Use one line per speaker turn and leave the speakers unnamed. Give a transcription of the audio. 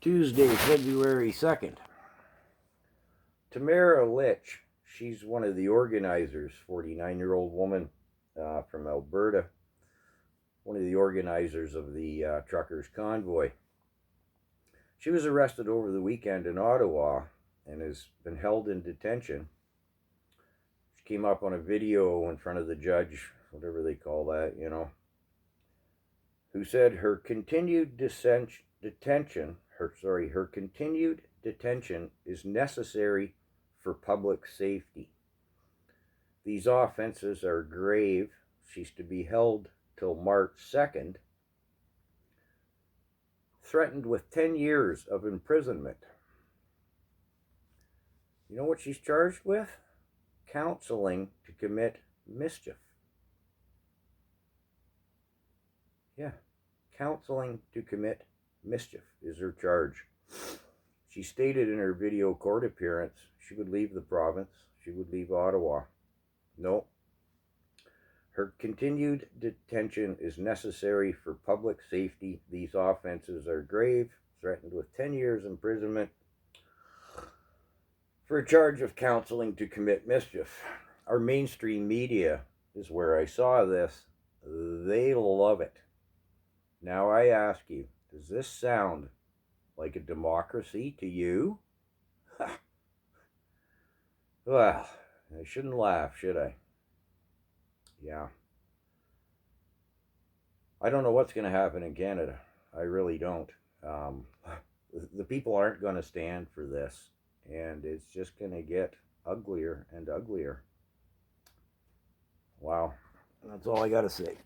Tuesday, February 2nd. Tamara Litch, she's one of the organizers, 49-year-old woman from Alberta, one of the organizers of the truckers' convoy. She was arrested over the weekend in Ottawa and has been held in detention. She came up on a video in front of the judge, whatever they call that, who said her continued detention is necessary for public safety. These offenses are grave. She's to be held till March 2nd, threatened with 10 years of imprisonment. You know what she's charged with? Counseling to commit mischief. Yeah, counseling to commit mischief is her charge. She stated in her video court appearance she would leave the province. She would leave Ottawa. No. Her continued detention is necessary for public safety. These offenses are grave, threatened with 10 years imprisonment for a charge of counseling to commit mischief. Our mainstream media is where I saw this. They love it. Now I ask you, does this sound like a democracy to you? Well, I shouldn't laugh, should I? Yeah. I don't know what's going to happen in Canada. I really don't. The people aren't going to stand for this, and it's just going to get uglier and uglier. Wow. That's all I got to say.